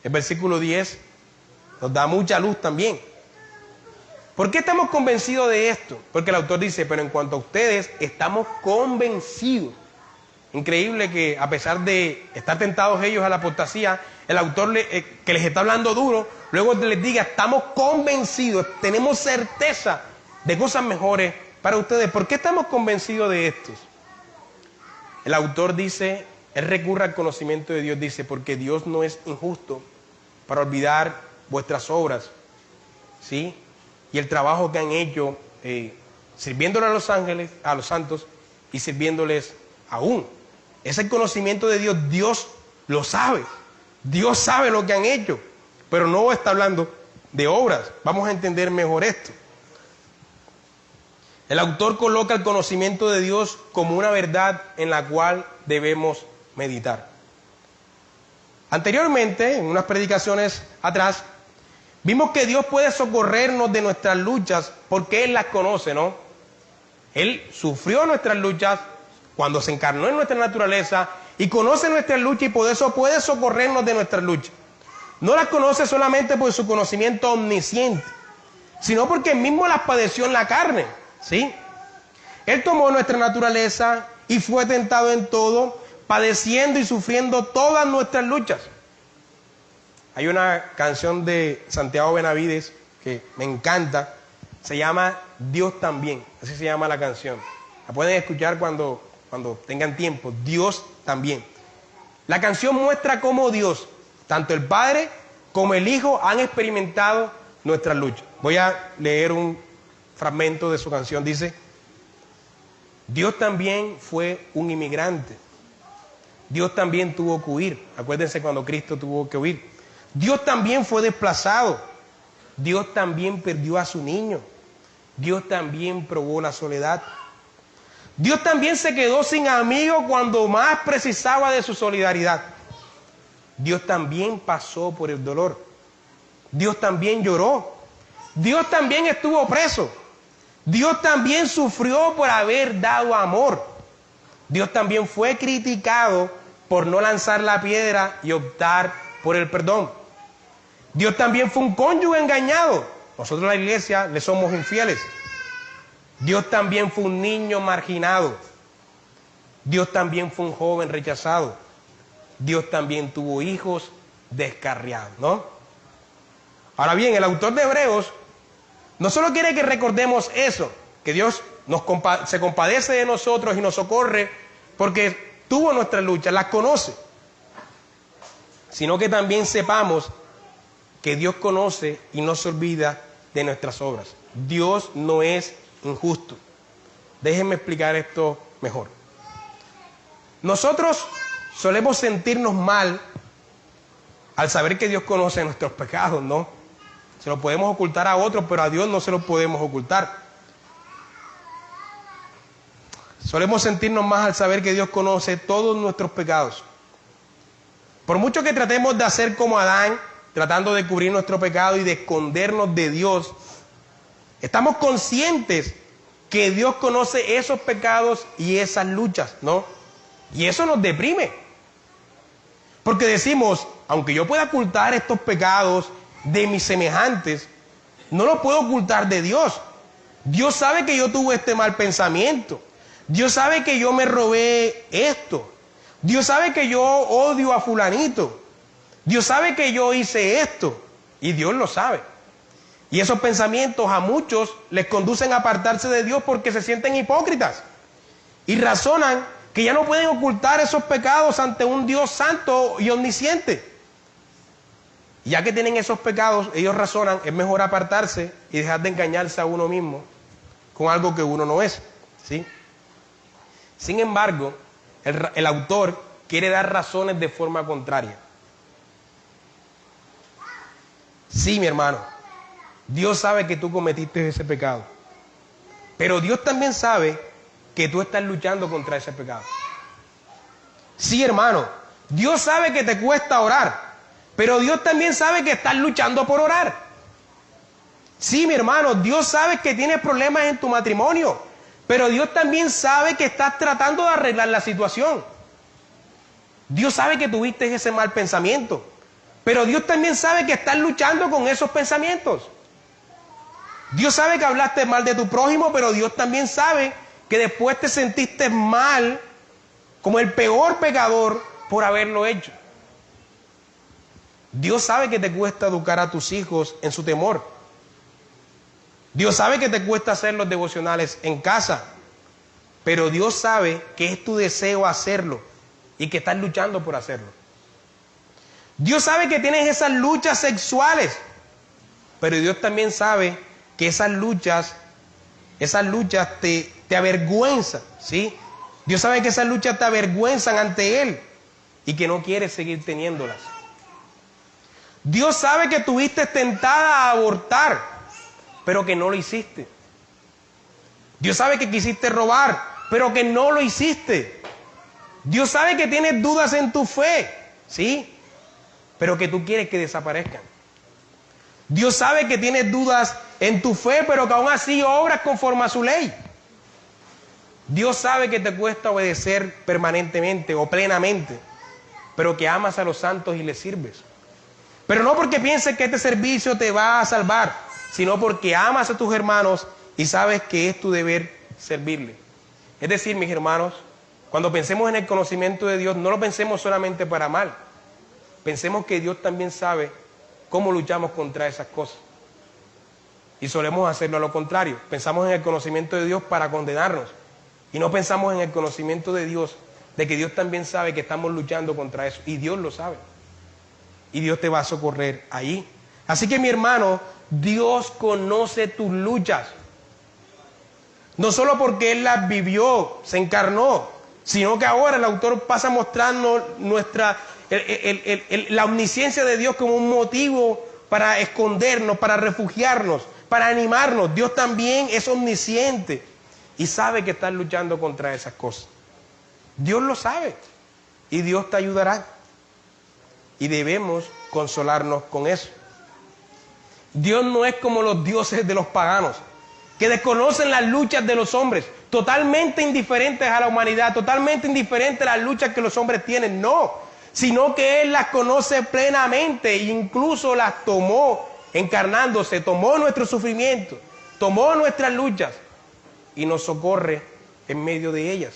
El versículo 10 nos da mucha luz también. ¿Por qué estamos convencidos de esto? Porque el autor dice, pero en cuanto a ustedes, estamos convencidos. Increíble que a pesar de estar tentados ellos a la apostasía, el autor que les está hablando duro, luego les diga, estamos convencidos, tenemos certeza de cosas mejores para ustedes. ¿Por qué estamos convencidos de estos? El autor dice, él recurre al conocimiento de Dios, dice, porque Dios no es injusto para olvidar vuestras obras, ¿sí? Y el trabajo que han hecho sirviéndole a los ángeles, a los santos y sirviéndoles aún. Es el conocimiento de Dios. Dios lo sabe. Dios sabe lo que han hecho. Pero no está hablando de obras. Vamos a entender mejor esto. El autor coloca el conocimiento de Dios como una verdad en la cual debemos meditar. Anteriormente, en unas predicaciones atrás, vimos que Dios puede socorrernos de nuestras luchas porque Él las conoce, ¿no? Él sufrió nuestras luchas cuando se encarnó en nuestra naturaleza y conoce nuestras luchas y por eso puede socorrernos de nuestras luchas. No las conoce solamente por su conocimiento omnisciente, sino porque Él mismo las padeció en la carne, ¿sí? Él tomó nuestra naturaleza y fue tentado en todo, padeciendo y sufriendo todas nuestras luchas. Hay una canción de Santiago Benavides que me encanta, se llama Dios también, así se llama la canción. La pueden escuchar cuando tengan tiempo, Dios también. La canción muestra cómo Dios, tanto el Padre como el Hijo, han experimentado nuestras luchas. Voy a leer un fragmento de su canción. Dice: Dios también fue un inmigrante. Dios también tuvo que huir. Acuérdense cuando Cristo tuvo que huir. Dios también fue desplazado. Dios también perdió a su niño. Dios también probó la soledad. Dios también se quedó sin amigos cuando más precisaba de su solidaridad. Dios también pasó por el dolor. Dios también lloró. Dios también estuvo preso. Dios también sufrió por haber dado amor. Dios también fue criticado por no lanzar la piedra y optar por el perdón. Dios también fue un cónyuge engañado. Nosotros la iglesia le somos infieles. Dios también fue un niño marginado. Dios también fue un joven rechazado. Dios también tuvo hijos descarriados, ¿no? Ahora bien, el autor de Hebreos no solo quiere que recordemos eso, que Dios se compadece de nosotros y nos socorre porque tuvo nuestras luchas, las conoce, sino que también sepamos que Dios conoce y no se olvida de nuestras obras. Dios no es injusto. Déjenme explicar esto mejor. Nosotros solemos sentirnos mal al saber que Dios conoce nuestros pecados, ¿no? Se los podemos ocultar a otros, pero a Dios no se los podemos ocultar. Solemos sentirnos más al saber que Dios conoce todos nuestros pecados. Por mucho que tratemos de hacer como Adán, tratando de cubrir nuestro pecado y de escondernos de Dios, estamos conscientes que Dios conoce esos pecados y esas luchas, ¿no? Y eso nos deprime. Porque decimos, aunque yo pueda ocultar estos pecados de mis semejantes, no los puedo ocultar de Dios. Dios sabe que yo tuve este mal pensamiento. Dios sabe que yo me robé esto. Dios sabe que yo odio a fulanito. Dios sabe que yo hice esto. Y Dios lo sabe. Y esos pensamientos a muchos les conducen a apartarse de Dios porque se sienten hipócritas. Y razonan que ya no pueden ocultar esos pecados ante un Dios santo y omnisciente. Ya que tienen esos pecados, ellos razonan, es mejor apartarse y dejar de engañarse a uno mismo con algo que uno no es, ¿sí? Sin embargo, el autor quiere dar razones de forma contraria. Sí, mi hermano, Dios sabe que tú cometiste ese pecado, pero Dios también sabe que tú estás luchando contra ese pecado. Sí, hermano, Dios sabe que te cuesta orar, pero Dios también sabe que estás luchando por orar. Sí, mi hermano, Dios sabe que tienes problemas en tu matrimonio, pero Dios también sabe que estás tratando de arreglar la situación. Dios sabe que tuviste ese mal pensamiento, pero Dios también sabe que estás luchando con esos pensamientos. Dios sabe que hablaste mal de tu prójimo, pero Dios también sabe que después te sentiste mal como el peor pecador por haberlo hecho. Dios sabe que te cuesta educar a tus hijos en su temor. Dios sabe que te cuesta hacer los devocionales en casa, pero Dios sabe que es tu deseo hacerlo y que estás luchando por hacerlo. Dios sabe que tienes esas luchas sexuales, pero Dios también sabe que esas luchas te avergüenzan, ¿sí? Dios sabe que esas luchas te avergüenzan ante Él y que no quieres seguir teniéndolas. Dios sabe que tuviste tentada a abortar, pero que no lo hiciste. Dios sabe que quisiste robar, pero que no lo hiciste. Dios sabe que tienes dudas en tu fe, ¿sí? Pero que tú quieres que desaparezcan. Dios sabe que tienes dudas en tu fe, pero que aún así obras conforme a su ley. Dios sabe que te cuesta obedecer permanentemente o plenamente, pero que amas a los santos y les sirves. Pero no porque pienses que este servicio te va a salvar, sino porque amas a tus hermanos y sabes que es tu deber servirle. Es decir, mis hermanos, cuando pensemos en el conocimiento de Dios, no lo pensemos solamente para mal. Pensemos que Dios también sabe cómo luchamos contra esas cosas. Y solemos hacerlo a lo contrario. Pensamos en el conocimiento de Dios para condenarnos. Y no pensamos en el conocimiento de Dios, de que Dios también sabe que estamos luchando contra eso. Y Dios lo sabe. Y Dios te va a socorrer ahí. Así que, mi hermano, Dios conoce tus luchas. No solo porque Él las vivió, se encarnó, sino que ahora el autor pasa a mostrarnos la omnisciencia de Dios como un motivo para escondernos, para refugiarnos, para animarnos. Dios también es omnisciente y sabe que estás luchando contra esas cosas. Dios lo sabe y Dios te ayudará. Y debemos consolarnos con eso. Dios no es como los dioses de los paganos, que desconocen las luchas de los hombres, totalmente indiferentes a la humanidad, totalmente indiferentes a las luchas que los hombres tienen. No, sino que Él las conoce plenamente e incluso las tomó encarnándose, tomó nuestro sufrimiento, tomó nuestras luchas y nos socorre en medio de ellas.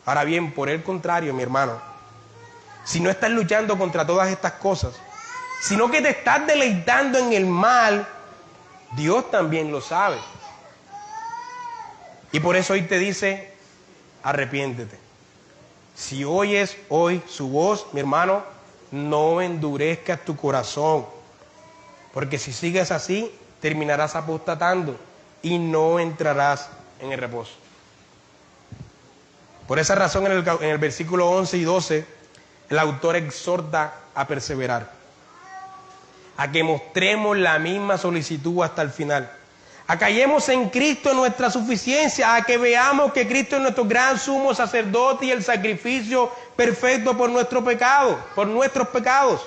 Ahora bien, por el contrario, mi hermano, si no estás luchando contra todas estas cosas, sino que te estás deleitando en el mal, Dios también lo sabe. Y por eso hoy te dice, arrepiéntete. Si oyes hoy su voz, mi hermano, no endurezcas tu corazón. Porque si sigues así, terminarás apostatando y no entrarás en el reposo. Por esa razón en el versículo 11 y 12, el autor exhorta a perseverar, a que mostremos la misma solicitud hasta el final, a que hallemos en Cristo nuestra suficiencia, a que veamos que Cristo es nuestro gran sumo sacerdote y el sacrificio perfecto por nuestro pecado, por nuestros pecados.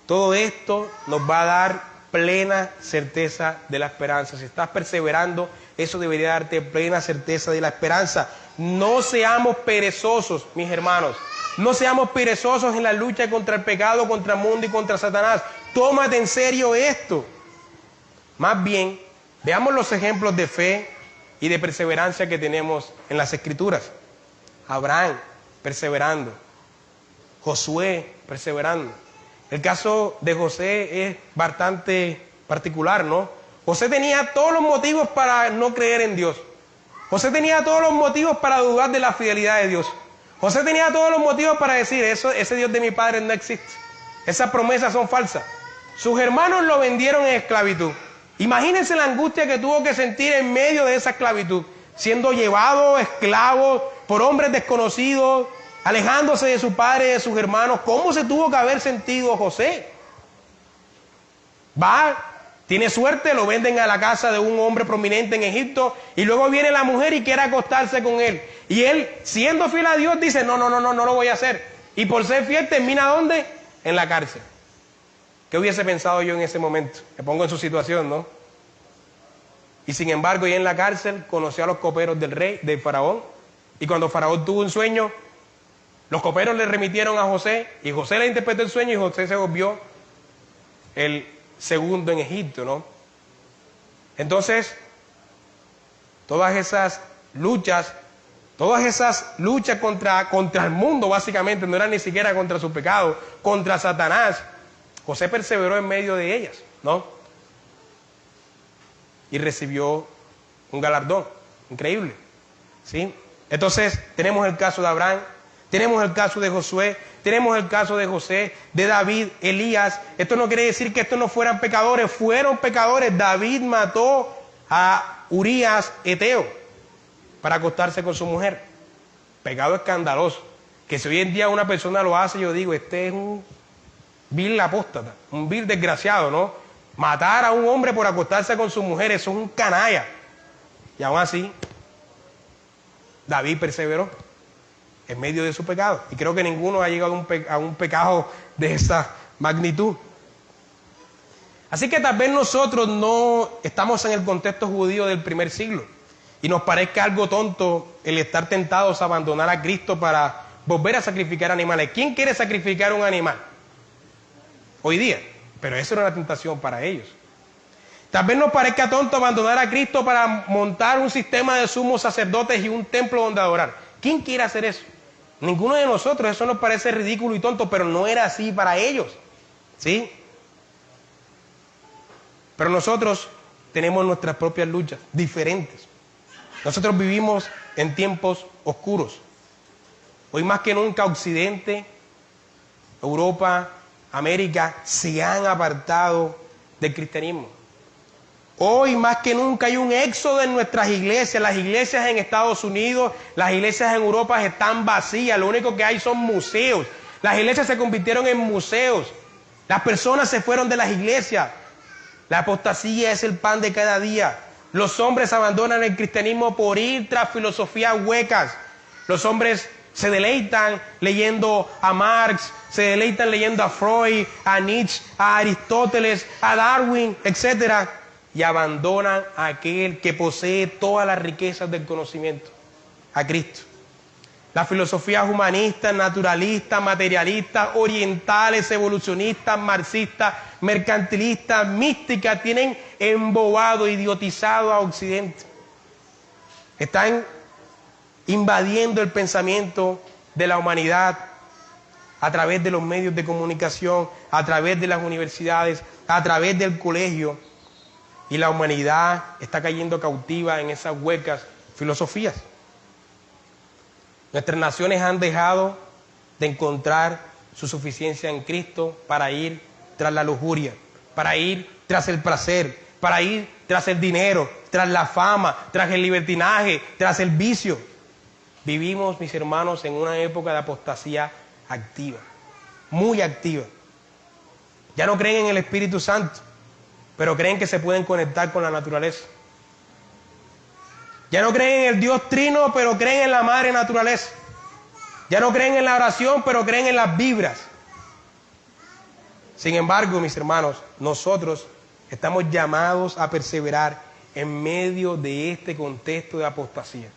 Todo esto nos va a dar plena certeza de la esperanza. Si estás perseverando, eso debería darte plena certeza de la esperanza. No seamos perezosos, mis hermanos. No seamos perezosos en la lucha contra el pecado, contra el mundo y contra Satanás. Tómate en serio esto. Más bien, veamos los ejemplos de fe y de perseverancia que tenemos en las Escrituras. Abraham, perseverando. Josué, perseverando. El caso de José es bastante particular, ¿no? José tenía todos los motivos para no creer en Dios. José tenía todos los motivos para dudar de la fidelidad de Dios. José tenía todos los motivos para decir, ese Dios de mi padre no existe. Esas promesas son falsas. Sus hermanos lo vendieron en esclavitud. Imagínense la angustia que tuvo que sentir en medio de esa esclavitud, siendo llevado esclavo por hombres desconocidos, alejándose de su padre y de sus hermanos. ¿Cómo se tuvo que haber sentido José? Va, tiene suerte, lo venden a la casa de un hombre prominente en Egipto y luego viene la mujer y quiere acostarse con él. Y él, siendo fiel a Dios, dice, no lo voy a hacer. Y por ser fiel, termina ¿dónde? En la cárcel. ¿Qué hubiese pensado yo en ese momento? Me pongo en su situación, ¿no? Y sin embargo, ya en la cárcel, conoció a los coperos del rey, del faraón. Y cuando faraón tuvo un sueño, los coperos le remitieron a José, y José le interpretó el sueño, y José se volvió el segundo en Egipto, ¿no? Entonces, todas esas luchas contra el mundo, básicamente, no eran ni siquiera contra su pecado, contra Satanás, José perseveró en medio de ellas, ¿no? Y recibió un galardón increíble, ¿sí? Entonces, tenemos el caso de Abraham, tenemos el caso de Josué, tenemos el caso de José, de David, Elías. Esto no quiere decir que estos no fueran pecadores, fueron pecadores. David mató a Urías Eteo para acostarse con su mujer. Pecado escandaloso, que si hoy en día una persona lo hace, yo digo, este es un vil apóstata, un vil desgraciado, ¿no? Matar a un hombre por acostarse con su mujer, eso es un canalla. Y aún así, David perseveró en medio de su pecado. Y creo que ninguno ha llegado a un pecado de esa magnitud. Así que tal vez nosotros no estamos en el contexto judío del primer siglo y nos parezca algo tonto el estar tentados a abandonar a Cristo para volver a sacrificar animales. ¿Quién quiere sacrificar un animal hoy día? Pero eso era una tentación para ellos. Tal vez nos parezca tonto abandonar a Cristo para montar un sistema de sumos sacerdotes y un templo donde adorar. ¿Quién quiere hacer eso? Ninguno de nosotros. Eso nos parece ridículo y tonto, pero no era así para ellos, ¿sí? Pero nosotros tenemos nuestras propias luchas, diferentes. Nosotros vivimos en tiempos oscuros. Hoy más que nunca Occidente, Europa, América se han apartado del cristianismo. Hoy más que nunca hay un éxodo en nuestras iglesias. Las iglesias en Estados Unidos, las iglesias en Europa están vacías. Lo único que hay son museos. Las iglesias se convirtieron en museos. Las personas se fueron de las iglesias. La apostasía es el pan de cada día. Los hombres abandonan el cristianismo por ir tras filosofías huecas. Los hombres se deleitan leyendo a Marx, se deleitan leyendo a Freud, a Nietzsche, a Aristóteles, a Darwin, etc. Y abandonan a aquel que posee todas las riquezas del conocimiento, a Cristo. Las filosofías humanistas, naturalistas, materialistas, orientales, evolucionistas, marxistas, mercantilistas, místicas, tienen embobado, idiotizado a Occidente. Están invadiendo el pensamiento de la humanidad a través de los medios de comunicación, a través de las universidades, a través del colegio. Y la humanidad está cayendo cautiva en esas huecas filosofías. Nuestras naciones han dejado de encontrar su suficiencia en Cristo para ir tras la lujuria, para ir tras el placer, para ir tras el dinero, tras la fama, tras el libertinaje, tras el vicio. Vivimos, mis hermanos, en una época de apostasía activa, muy activa. Ya no creen en el Espíritu Santo, pero creen que se pueden conectar con la naturaleza. Ya no creen en el Dios Trino, pero creen en la madre naturaleza. Ya no creen en la oración, pero creen en las vibras. Sin embargo, mis hermanos, nosotros estamos llamados a perseverar en medio de este contexto de apostasía.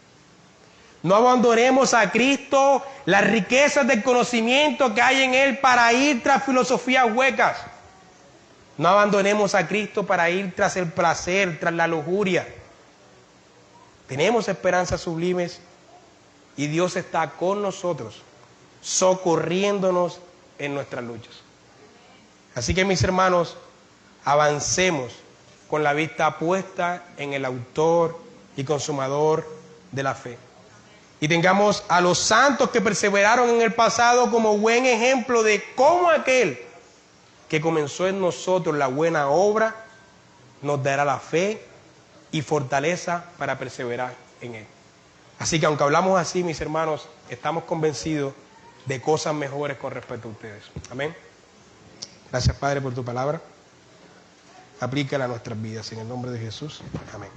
No abandonemos a Cristo, las riquezas del conocimiento que hay en Él para ir tras filosofías huecas. No abandonemos a Cristo para ir tras el placer, tras la lujuria. Tenemos esperanzas sublimes y Dios está con nosotros, socorriéndonos en nuestras luchas. Así que, mis hermanos, avancemos con la vista puesta en el autor y consumador de la fe. Y tengamos a los santos que perseveraron en el pasado como buen ejemplo de cómo aquel que comenzó en nosotros la buena obra nos dará la fe y fortaleza para perseverar en Él. Así que aunque hablamos así, mis hermanos, estamos convencidos de cosas mejores con respecto a ustedes. Amén. Gracias, Padre, por tu palabra. Aplícala a nuestras vidas en el nombre de Jesús. Amén.